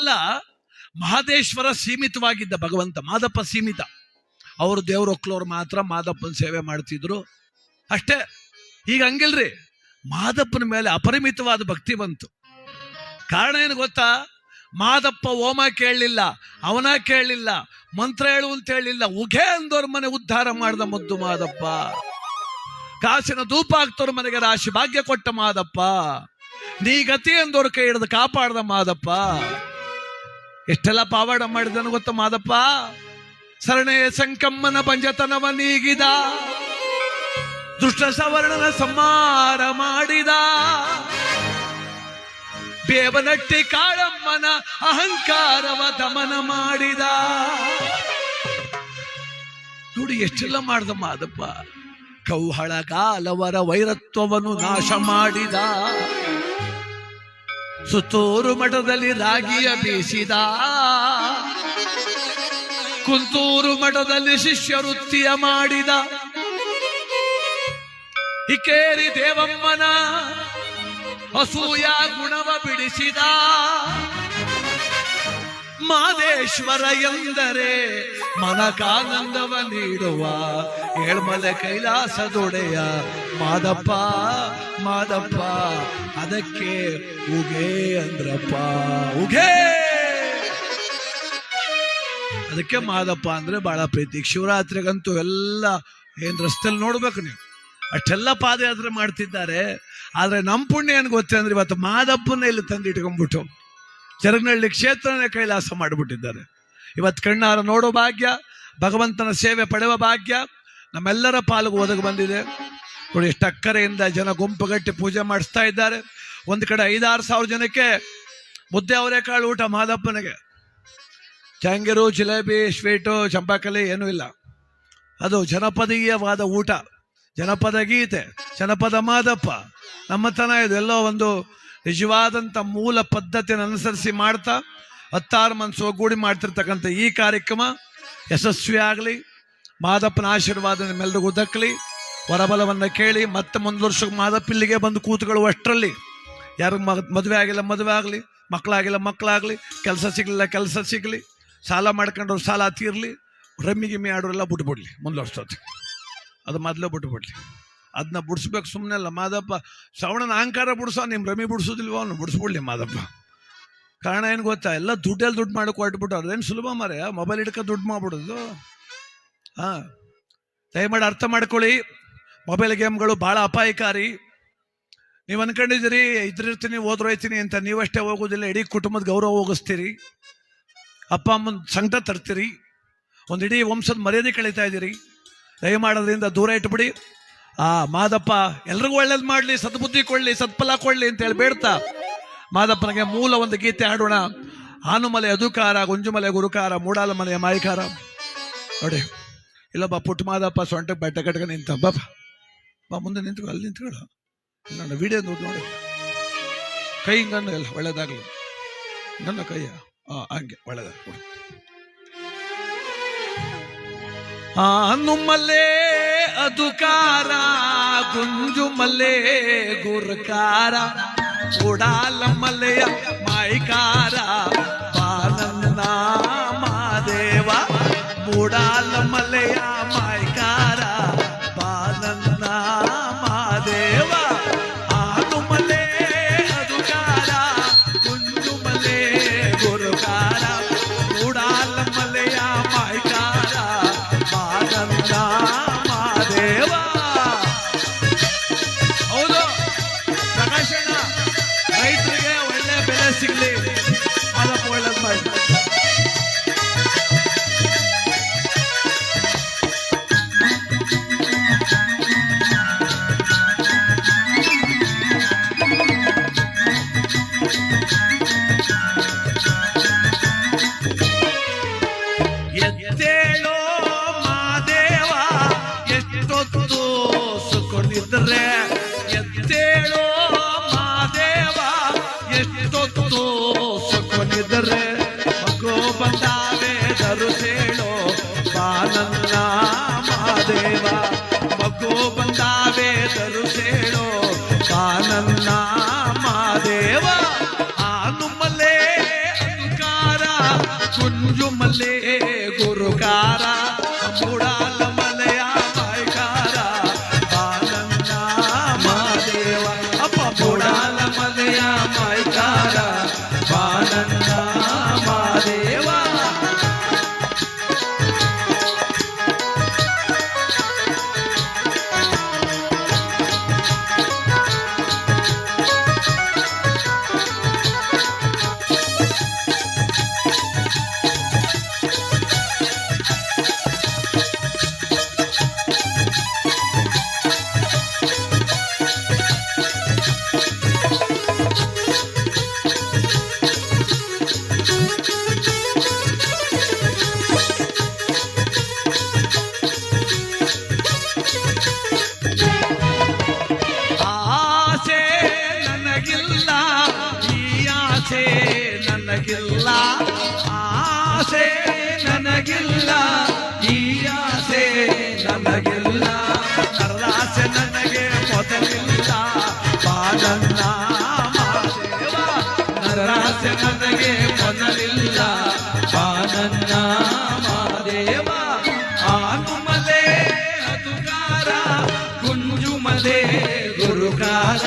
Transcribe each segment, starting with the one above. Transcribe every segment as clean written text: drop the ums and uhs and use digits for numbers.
ಮೊದಲೆಲ್ಲ ಮಹದೇಶ್ವರ ಸೀಮಿತವಾಗಿದ್ದ ಭಗವಂತ, ಮಾದಪ್ಪ ಸೀಮಿತ. ಅವರು ದೇವ್ರ ಒಕ್ಲವ್ರು ಮಾತ್ರ ಮಾದಪ್ಪನ ಸೇವೆ ಮಾಡ್ತಿದ್ರು ಅಷ್ಟೇ. ಈಗ ಹಂಗಿಲ್ರಿ, ಮಾದಪ್ಪನ ಮೇಲೆ ಅಪರಿಮಿತವಾದ ಭಕ್ತಿ ಬಂತು. ಕಾರಣ ಏನು ಗೊತ್ತಾ? ಮಾದಪ್ಪ ಹೋಮ ಕೇಳಲಿಲ್ಲ, ಅವನ ಕೇಳಲಿಲ್ಲ, ಮಂತ್ರ ಹೇಳು ಅಂತ ಹೇಳಿಲ್ಲ, ಉಘೆ ಅಂದವ್ರ ಮನೆ ಉದ್ಧಾರ ಮಾಡ್ದ ಮುದ್ದು ಮಾದಪ್ಪ. ಕಾಸಿನ ಧೂಪ ಹಾಕ್ತವ್ರ ಮನೆಗೆ ರಾಶಿ ಭಾಗ್ಯ ಕೊಟ್ಟ ಮಾದಪ್ಪ. ನೀ ಗತಿ ಅಂದವ್ರ ಕೈ ಹಿಡಿದು ಕಾಪಾಡ್ದ ಮಾದಪ್ಪ. ಎಷ್ಟೆಲ್ಲ ಪಾವಾಡ ಮಾಡಿದನು ಗೊತ್ತ ಮಾದಪ್ಪ? ಸರಣೆ ಸಂಕಮ್ಮನ ಪಂಚತನವ ನೀಗಿದ, ದುಷ್ಟ ಸವರ್ಣನ ಸಂಹಾರ ಮಾಡಿದ, ಬೇವನಟ್ಟಿ ಕಾಳಮ್ಮನ ಅಹಂಕಾರವ ದಮನ ಮಾಡಿದ. ನೋಡಿ ಎಷ್ಟೆಲ್ಲ ಮಾಡ್ದ ಮಾದಪ್ಪ. ಕೌಹಳಗಾಲವರ ವೈರತ್ವವನ್ನು ನಾಶ ಮಾಡಿದ, ಸುತ್ತೂರು ಮಠದಲ್ಲಿ ರಾಗಿಯ ಬೀಸಿದ, ಕುಂತೂರು ಮಠದಲ್ಲಿ ಶಿಷ್ಯ ವೃತ್ತಿಯ ಮಾಡಿದ, ಇಕೇರಿ ದೇವಮ್ಮನ ಅಸೂಯ ಗುಣವ ಬಿಡಿಸಿದ. ಮಾದೇಶ್ವರ ಎಂದರೆ ಮನಕಾನಂದವ ನೀಡುವ ಏಳ್ಮಲೆ ಕೈಲಾಸದೊಡೆಯ ಮಾದಪ್ಪ ಮಾದಪ್ಪ. ಅದಕ್ಕೆ ಉಗೆ ಅಂದ್ರಪ್ಪ, ಉಗೆ. ಅದಕ್ಕೆ ಮಾದಪ್ಪ ಅಂದ್ರೆ ಬಹಳ ಪ್ರೀತಿ. ಶಿವರಾತ್ರಿಗಂತೂ ಎಲ್ಲ ಏನ್ ರಸ್ತೆಯಲ್ಲಿ ನೋಡ್ಬೇಕು ನೀವು, ಅಷ್ಟೆಲ್ಲ ಪಾದಯಾತ್ರೆ ಮಾಡ್ತಿದ್ದಾರೆ. ಆದ್ರೆ ನಮ್ಮ ಪುಣ್ಯ ಏನ್ ಗೊತ್ತೇ ಅಂದ್ರೆ ಇವತ್ತು ಮಾದಪ್ಪನ ಇಲ್ಲಿ ತಂದು ಇಟ್ಕೊಂಡ್ಬಿಟ್ಟು ಚರಗನಹಳ್ಳಿ ಕ್ಷೇತ್ರನೇ ಕೈಲಾಸ ಮಾಡಿಬಿಟ್ಟಿದ್ದಾರೆ. ಇವತ್ತು ಕಣ್ಣಾರ ನೋಡೋ ಭಾಗ್ಯ, ಭಗವಂತನ ಸೇವೆ ಪಡೆಯುವ ಭಾಗ್ಯ ನಮ್ಮೆಲ್ಲರ ಪಾಲಿಗೆ ಒದಗಿ ಬಂದಿದೆ. ನೋಡಿ ಎಷ್ಟು ಅಕ್ಕರೆಯಿಂದ ಜನ ಗುಂಪುಗಟ್ಟಿ ಪೂಜೆ ಮಾಡಿಸ್ತಾ ಇದ್ದಾರೆ. ಒಂದು ಕಡೆ 5-6 ಸಾವಿರ ಜನಕ್ಕೆ ಮುದ್ದೆ ಅವರೆಕಾಳು ಊಟ ಮಾದಪ್ಪನಿಗೆ. ಜಾಂಗೀರು, ಜಿಲೇಬಿ, ಸ್ವೀಟು, ಚಂಪಾಕಲಿ ಏನೂ ಇಲ್ಲ. ಅದು ಜನಪದೀಯವಾದ ಊಟ, ಜನಪದ ಗೀತೆ, ಜನಪದ ಮಾದಪ್ಪ. ನಮ್ಮತನ ಇದು ಎಲ್ಲೋ ಒಂದು ನಿಜವಾದಂಥ ಮೂಲ ಪದ್ಧತಿಯನ್ನು ಅನುಸರಿಸಿ ಮಾಡ್ತಾ 16 ಮನಸ್ಸು ಒಗ್ಗೂಡಿ ಮಾಡ್ತಿರ್ತಕ್ಕಂಥ ಈ ಕಾರ್ಯಕ್ರಮ ಯಶಸ್ವಿ ಆಗಲಿ. ಮಾದಪ್ಪನ ಆಶೀರ್ವಾದ ನಿಮ್ಮೆಲ್ಲರಿಗೂ ದಕ್ಕಲಿ. ವರಬಲವನ್ನು ಕೇಳಿ ಮತ್ತೆ ಮುಂದೆ ವರ್ಷಕ್ಕೆ ಮಾದಪ್ಪ ಇಲ್ಲಿಗೆ ಬಂದು ಕೂತ್ಕೊಳ್ಳುವಷ್ಟರಲ್ಲಿ ಯಾರಿಗೆ ಮದುವೆ ಆಗಿಲ್ಲ ಮದುವೆ ಆಗಲಿ, ಮಕ್ಕಳಾಗಿಲ್ಲ ಮಕ್ಕಳಾಗಲಿ, ಕೆಲಸ ಸಿಗಲಿಲ್ಲ ಕೆಲಸ ಸಿಗಲಿ, ಸಾಲ ಮಾಡ್ಕೊಂಡ್ರು ಸಾಲ ತೀರಲಿ, ರಮ್ಮಿ ಗಿಮ್ಮಿ ಆಡೋರೆಲ್ಲ ಬಿಟ್ಬಿಡ್ಲಿ ಮುಂದೆ ವರ್ಷಕ್ಕೆ. ಅದು ಮೊದಲೇ ಬಿಟ್ಬಿಡ್ಲಿ. ಅದನ್ನ ಬಿಡಿಸ್ಬೇಕು, ಸುಮ್ಮನೆ ಅಲ್ಲ. ಮಾದಪ್ಪ ಶ್ರವಣನ ಅಹಂಕಾರ ಬಿಡಿಸೋ, ನಿಮ್ಮ ರಮಿ ಬಿಡಿಸೋದಿಲ್ವೋ ಅವನು ಬಿಡಿಸ್ಬಿಡ್ಲಿ ಮಾದಪ್ಪ. ಕಾರಣ ಏನು ಗೊತ್ತಾ? ಎಲ್ಲ ದುಡ್ಡು ಮಾಡೋಕೆ ಹೊರಟ್ಬಿಟ್ಟು ಅದೇನು ಸುಲಭ ಮಾರೆ, ಮೊಬೈಲ್ ಹಿಡ್ಕೊ ದುಡ್ಡು ಮಾಡ್ಬಿಡೋದು. ಹಾಂ, ದಯಮಾಡಿ ಅರ್ಥ ಮಾಡ್ಕೊಳ್ಳಿ. ಮೊಬೈಲ್ ಗೇಮ್ಗಳು ಭಾಳ ಅಪಾಯಕಾರಿ. ನೀವು ಅನ್ಕೊಂಡಿದ್ದೀರಿ ಇದ್ರಿರ್ತೀನಿ ಹೋದ್ರೋಯ್ತೀನಿ ಅಂತ. ನೀವಷ್ಟೇ ಹೋಗೋದಿಲ್ಲ, ಇಡೀ ಕುಟುಂಬದ ಗೌರವ ಹೋಗಿಸ್ತೀರಿ, ಅಪ್ಪ ಅಮ್ಮನ ಸಂಕಟ ತರ್ತೀರಿ, ಒಂದು ಇಡೀ ವಂಶದ ಮರ್ಯಾದೆ ಕಳೀತಾ ಇದ್ದೀರಿ. ದಯಮಾಡೋದ್ರಿಂದ ದೂರ ಇಟ್ಬಿಡಿ. ಮಾದಪ್ಪ ಎಲ್ರಿಗೂ ಒಳ್ಳೇದು ಮಾಡಲಿ, ಸದ್ಬುದ್ಧಿ ಕೊಡಲಿ, ಸತ್ಫಲ ಕೊಡಲಿ ಅಂತೇಳಿ ಬೇಡ್ತಾ ಮಾದಪ್ಪನಿಗೆ ಮೂಲ ಒಂದು ಗೀತೆ ಹಾಡೋಣ. ಆನುಮಲೆ ಅದುಕಾರ, ಗುಂಜುಮಲೆ ಗುರುಕಾರ, ಮೂಡಾಲ ಮನೆಯ ಮಾಯಿಕಾರ. ನೋಡಿ ಇಲ್ಲೊಬ್ಬ ಪುಟ್ಟ ಮಾದಪ್ಪ ಸೊಂಟಕ್ಕೆ ಬಟ್ಟೆ ಕಟ್ಕ ನಿಂತ. ಬಾ ಮುಂದೆ ನಿಂತ್ಕೊ, ಅಲ್ಲಿ ನಿಂತ್ಕೊಳ್ಳ. ನನ್ನ ವಿಡಿಯೋ ನೋಡಿ, ಕೈ ಹಿಂಗನ್ನು ಎಲ್ಲ ಒಳ್ಳೇದಾಗಲಿ. ನನ್ನ ಕೈಯ ಹಂಗೆ ಒಳ್ಳೇದಾಗಲಿ. ಆನುಮಲೆ ಅದುಕಾರ, ಗುಂಜುಮಲೆ ಗುರುಕಾರ, ಉಡಾಲ ಮಲೆಯ ಮಾಯಿಕಾರ, ಬಾನನ್ನ ಮಾದೇವ. ಮೂಡಾಲ ಮಲೆಯ ಮಾಯಿಕಾರ, ಬಾನನ್ನ ಮಾದೇವ. ಆನುಮಲೆ ಅದುಕಾರ, ಗುಂಜುಮಲೆ ಗುರುಕಾರ, ಉಡಾಲ ಮಲೆಯ ಮಾಯಿಕಾರ, ಬಾನನ್ನ ಮಾದೇವ. ಹೌದು ಪ್ರಕಾಶಣ್ಣ, ರೈತರಿಗೆ ಒಳ್ಳೆ ಬೆಲೆ ಸಿಗ್ಲಿ, ಅದಕ್ಕೆ ಒಳ್ಳೇದು ಮಾಡಿ. ಎದ್ದೇಳೋ ಮಾದೇವ, ಎಷ್ಟೊತ್ತು ಸುಕೊಂಡಿದ್ರೆ. ಎದ್ದೇಳೋ ಮಾದೇವ, ಎಷ್ಟೊತ್ತು ಸುಕೊಂಡಿದ್ರೆ. ಮಗು ಬಂದಾವೆ ಧರುಸೇಳೋ ಬಾನನ್ನ ಮಾದೇವ. ಮಗು ಬಂದಾವೆ ಧರುಸೇಳೋ ಬಾನನ್ನ ಮಾದೇವ. ಆನುಮಲೆ ಅದುಕಾರ, ಕುಂಜುಮಲೆ ಗುರುಕಾರ ಮೂಡಾಲ ಮಲೆಯ ಮಾಯ್ಕಾರ ಬಾನನ್ನ ಮಾದೇವ ಅಪ್ಪ ಮೂಡಾಲ ಮಲೆಯ ಮಾಯ್ಕಾರ ಬಾನನ್ನ ಮಾದೇವ ನನಗಿಲ್ಲ ಆಸೆ ನನಗಿಲ್ಲ ಈ ಆಸೆ ನನಗಿಲ್ಲ ನರರಾಸೆ ನನಗೆ ಮೊದಲಿಲ್ಲ ಬಾನನ್ನ ಮಾದೇವ ನರರಾಸೆ ನನಗೆ ಮೊದಲಿಲ್ಲ ಬಾನನ್ನ ಮಾದೇವ ಆನುಮಲೆ ಅದುಕಾರ ಕುಂಜುಮಲೆ ಗುರುಕಾರ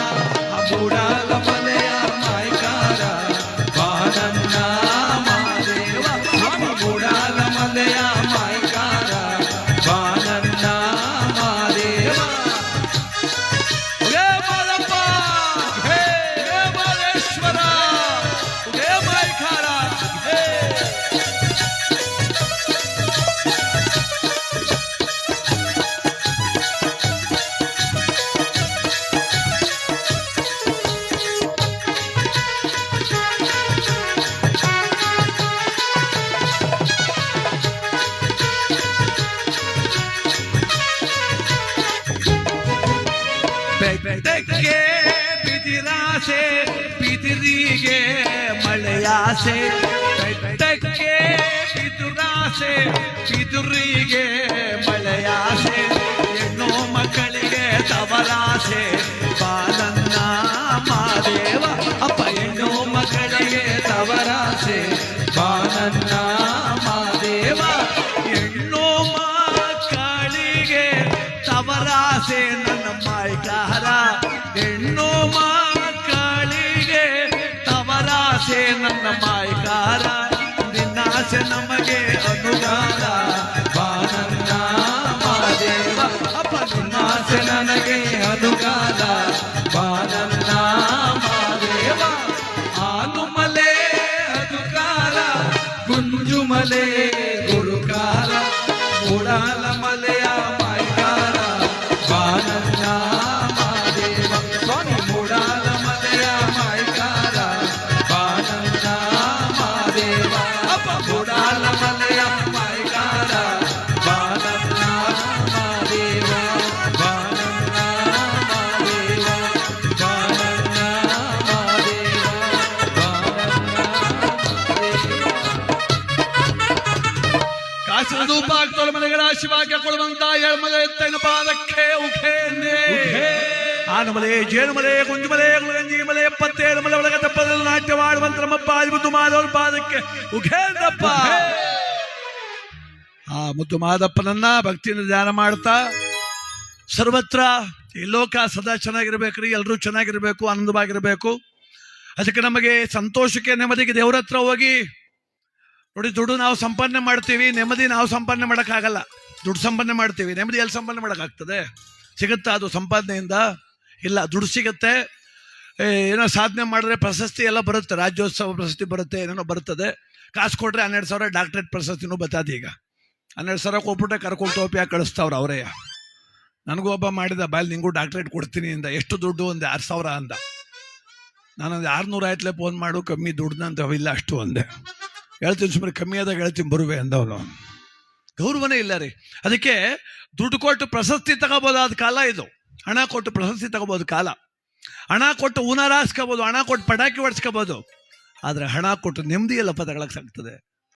ಮೂಡಾಲ ಮಲೆಯ ಮಾಯ್ಕಾರ ಬಾನನ್ನ ಮಾದೇವ ಮೂಡಾಲ ಮಲೆಯ ಮಾಯ್ಕಾರ ಬಾನನ್ನ ಮಾದೇವ ಹೇ ಮಾದಪ್ಪ ಹೇ ಮಾದೇಶ್ವರ ಹೇ ಮಾಯ್ಕಾರ ಹೇ ಬೆಟ್ಟಕ್ಕೆ ಬಿದಿರಾಸೆ ಬಿದಿರಿಗೆ ಮಳೆಯಾಸೆ ಬೆಟ್ಟಕ್ಕೆ ಬಿದುರಾಸೆ ಬಿದುರಿಗೆ ಮಳೆಯಾಸೆ ಹೆಣ್ಣು ಮಕ್ಕಳಿಗೆ ತವರಾಸೆ ಬಾನನ್ನ ಮಾದೇವ ಅಪ್ಪ ಹೆಣ್ಣು ಮಕ್ಕಳಿಗೆ ತವರಾಸೆ ಬಾನನ್ನ ಮಾದೇವ ಹೆಣ್ಣು ಮಕ್ಕಳಿಗೆ ತವರಾಸೆ ನನ್ನ ಮಾಯ್ಕಾರ ಹೆಣ್ಣು ಮಕ್ಕಳಿಗೆ ತವರಾಸೆ ನನ್ನ ಮಾಯ್ಕಾರ ನಿನ್ನಾಸೆ ನಮಗೆ ಅನುಗಾರ ಬಾನನ್ನ ಮಾದೇವ ಅಪ್ಪ ನಿನ್ನಾಸೆ ನನಗೆ ಅನುಗಾರ ಬಾನನ್ನ ಮಾದೇವ ಆನುಮಲೆ ಅದುಕಾರ ಕುಂಜುಮಲೆ ಗುರುಕಾರ ಮೂಡಾಲ ಮಲೆಯ ಮಾಯ್ಕಾರ ಬಾನನ್ನ ಮಾದೇವ ಸ್ವಾಮಿ ಮೂಡಾಲ ಮಲೆಯ ಮಾಯ್ಕಾರ ಬಾನನ್ನ ಮಾದೇವ ಅಪ್ಪ ಮೂಡಾಲ ಮಲೆಯ ಮಾಯ್ಕಾರ ಬಾನನ್ನ ಮಾದೇವ ಬಾನನ್ನ ಮಾದೇವ ಬಾನನ್ನ ಮಾದೇವ ಕಾಸಿನ ಆಗ್ತೋಳ ಮನೆಗಳ ಶಿವಾಕ್ಯ ಕೊಡುವಂತ ಎಳ್ಮಲೆ ಎತ್ತೈನ ಪಾದಕ್ಕೆ ಉಖೇನೆ ಆನಮಲೆ ಜೇನುಮಲೆ ಕುಂಜುಮಲೆ ಗುಳಗಂಜಿ ಮಲೆ 77 ಮಲೆ ಒಳಗ ತಪ್ಪದಲ್ಲಿ ನಾಟ್ಯವಾಡುವಂತ ನಮ್ಮಪ್ಪ ಮುದ್ದು ಮಾದವರ ಪಾದಕ್ಕೆ ಉಖೇಂದ್ರಪ್ಪ ಆ ಮುದ್ದು ಮಾದಪ್ಪನನ್ನ ಭಕ್ತಿಯಿಂದ ಧ್ಯಾನ ಮಾಡ್ತಾ ಸರ್ವತ್ರ ಈ ಲೋಕ ಸದಾ ಚೆನ್ನಾಗಿರ್ಬೇಕ್ರಿ, ಎಲ್ಲರೂ ಚೆನ್ನಾಗಿರ್ಬೇಕು, ಆನಂದವಾಗಿರ್ಬೇಕು. ಅದಕ್ಕೆ ನಮಗೆ ಸಂತೋಷಕ್ಕೆ ನೆಮ್ಮದಿಗೆ ದೇವ್ರ ಹತ್ರ ಹೋಗಿ ನೋಡಿ. ದುಡ್ಡು ನಾವು ಸಂಪಾದನೆ ಮಾಡ್ತೀವಿ, ನೆಮ್ಮದಿ ನಾವು ಸಂಪಾದನೆ ಮಾಡೋಕ್ಕಾಗಲ್ಲ. ದುಡ್ಡು ಸಂಪಾದನೆ ಮಾಡ್ತೀವಿ, ನೆಮ್ಮದಿ ಎಲ್ಲಿ ಸಂಪಾದನೆ ಮಾಡೋಕ್ಕಾಗ್ತದೆ? ಸಿಗುತ್ತಾ ಅದು ಸಂಪಾದನೆಯಿಂದ? ಇಲ್ಲ. ದುಡ್ಡು ಸಿಗುತ್ತೆ, ಏನೋ ಸಾಧನೆ ಮಾಡಿದ್ರೆ ಪ್ರಶಸ್ತಿ ಎಲ್ಲ ಬರುತ್ತೆ, ರಾಜ್ಯೋತ್ಸವ ಪ್ರಶಸ್ತಿ ಬರುತ್ತೆ, ಏನೇನೋ ಬರ್ತದೆ. ಕಾಸು ಕೊಟ್ಟರೆ 12,000 ಡಾಕ್ಟ್ರೇಟ್ ಪ್ರಶಸ್ತಿನೂ ಬರ್ತದೆ. ಈಗ 12,000 ಕೊಟ್ಬಿಟ್ಟೆ ಕರ್ಕೊಂಡು ಟೋಪಿಯಾಗಿ ಕಳಿಸ್ತಾವ್ರು ಅವರೇ. ನನಗೂ ಒಬ್ಬ ಮಾಡಿದ, ಬಾಯಲ್ಲಿ ನಿಂಗೂ ಡಾಕ್ಟ್ರೇಟ್ ಕೊಡ್ತೀನಿ ಅಂದ. ಎಷ್ಟು ದುಡ್ಡು? ಒಂದು 6,000 ಅಂದ. ನಾನೊಂದು 600 ಆಯ್ತಲೇ ಫೋನ್ ಮಾಡು, ಕಮ್ಮಿ ದುಡ್ಡು ಅಂತ. ಇಲ್ಲ ಅಷ್ಟು ಅಂದೆ. ಹೇಳ್ತೀನಿ ಸುಮ್ಮನೆ, ಕಮ್ಮಿ ಆದಾಗ ಹೇಳ್ತೀನಿ ಬರುವೆ ಅಂದವನು. ಗೌರವನೇ ಇಲ್ಲ ರೀ. ಅದಕ್ಕೆ ದುಡ್ಡು ಕೊಟ್ಟು ಪ್ರಶಸ್ತಿ ತಗೋಬೋದಾದ ಕಾಲ ಇದು. ಹಣ ಕೊಟ್ಟು ಪ್ರಶಸ್ತಿ ತಗೋಬೋದು ಕಾಲ. ಹಣ ಕೊಟ್ಟು ಊನಾರ ಹಾಸ್ಕೋಬೋದು, ಹಣ ಕೊಟ್ಟು ಪಟಾಕಿ ಹೊಡ್ಸ್ಕೋಬೋದು. ಆದರೆ ಹಣ ಕೊಟ್ಟು ನೆಮ್ಮದಿ ಎಲ್ಲ ತಗೊಳಕ್ಕಾಗ್ತದೆ?